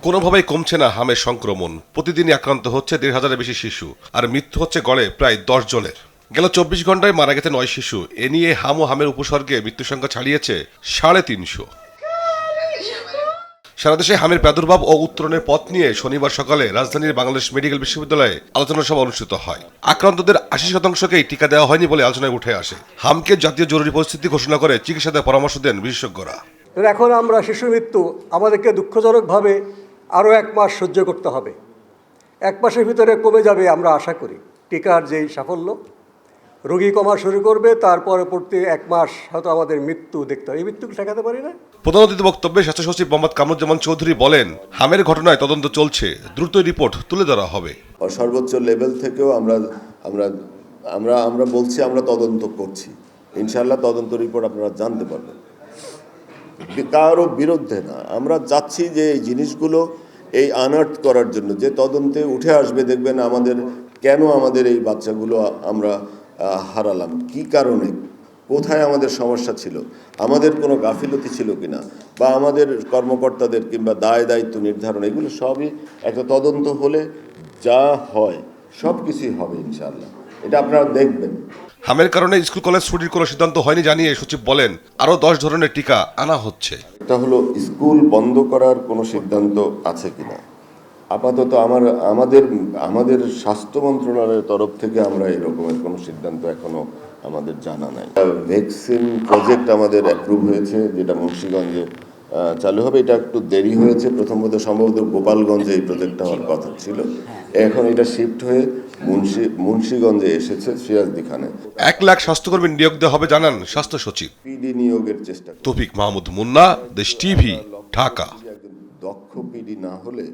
কোনোভাবেই কমছে না হামের সংক্রমণ। প্রতিদিনই আক্রান্ত হচ্ছে ১,৫০০-এর বেশি শিশু, আর মৃত্যু হচ্ছে গড়ে প্রায় ১০ জনের। গেল ২৪ ঘন্টায় মারা গেছে ৯ শিশু। এ নিয়ে হাম ও হামের উপসর্গে মৃত্যুর সংখ্যা ছাড়িয়েছে ৩৫০। সারা দেশে হামের প্রাদুর্ভাব ও উত্তরণের পথ নিয়ে শনিবার সকালে রাজধানীর বাংলাদেশ মেডিকেল বিশ্ববিদ্যালয়ে আলোচনা সভা অনুষ্ঠিত হয়। আক্রান্তদের ৮০%কেই টিকা দেওয়া হয়নি বলে আলোচনায় উঠে আসে। হামকে জাতীয় জরুরি পরিস্থিতি ঘোষণা করে চিকিৎসা দেওয়ার পরামর্শ দেন বিশেষজ্ঞরা। এখন আমরা শিশু মৃত্যু আমাদেরকে দুঃখজনকভাবে আরও ১ মাস সহ্য করতে হবে। ১ মাসের ভিতরে কমে যাবে আমরা আশা করি। টিকার যেই সাফল্য, রোগী কমা শুরু করবে, তার পরবর্তী ১ মাস হয়তো আমাদের মৃত্যু দেখতে হবে। এই মৃত্যুকে ঠেকাতে পারি না। প্রধান অতিথি বক্তব্যে স্বাস্থ্য সচিব মোহাম্মদ কামরুজ্জামান চৌধুরী বলেন, হামের ঘটনায় তদন্ত চলছে, দ্রুত রিপোর্ট তুলে ধরা হবে। সর্বোচ্চ লেভেল থেকেও আমরা বলছি আমরা তদন্ত করছি। ইনশাআল্লাহ তদন্ত রিপোর্ট আপনারা জানতে পারবেন। কারো বিরুদ্ধে না, আমরা যাচ্ছি যে এই জিনিসগুলো এই আনার্থ করার জন্য, যে তদন্তে উঠে আসবে দেখবেন কেন আমাদের এই বাচ্চাগুলো আমরা হারালাম, কি কারণে, কোথায় আমাদের সমস্যা ছিল, আমাদের কোনো গাফিলতি ছিল কিনা, বা আমাদের কর্মকর্তাদের কিংবা দায় দায়িত্ব নির্ধারণ, এগুলো সবই একটা তদন্ত হলে যা হয় সব কিছুই হবে ইনশাআল্লাহ। এটা আপনারা দেখবেন। হামের কারণে স্কুল কলেজ ছুটির কোনো সিদ্ধান্ত হয়নি জানিয়ে সচিব বলেন, আরও ১০ ধরনের টিকা আনা হচ্ছে। এটা হলো স্কুল বন্ধ করার কোনো সিদ্ধান্ত আছে কিনা। আপাতত আমাদের স্বাস্থ্য মন্ত্রণালয়ের তরফ থেকে আমরা এরকমের কোনো সিদ্ধান্ত এখনো আমাদের জানা নাই। ভ্যাকসিন প্রজেক্ট আমাদের অ্যাপ্রুভ হয়েছে, যেটা মুন্সিগঞ্জে চালু হবে। এটা একটু দেরি হয়েছে, প্রথমত সম্ভবত গোপালগঞ্জে এই প্রজেক্টটা হওয়ার কথা ছিল, এখন এটা শিফট হয়ে মুন্সিগঞ্জে এসেছে, সিরাজদিখানে। ১ লাখ স্বাস্থ্যকর্মী নিয়োগ দেওয়া হবে জানান স্বাস্থ্য সচিব। পিডি নিয়োগের চেষ্টা। তৌফিক মাহমুদ মুন্না, দেশ টিভি, ঢাকা। দক্ষ পিডি না হলে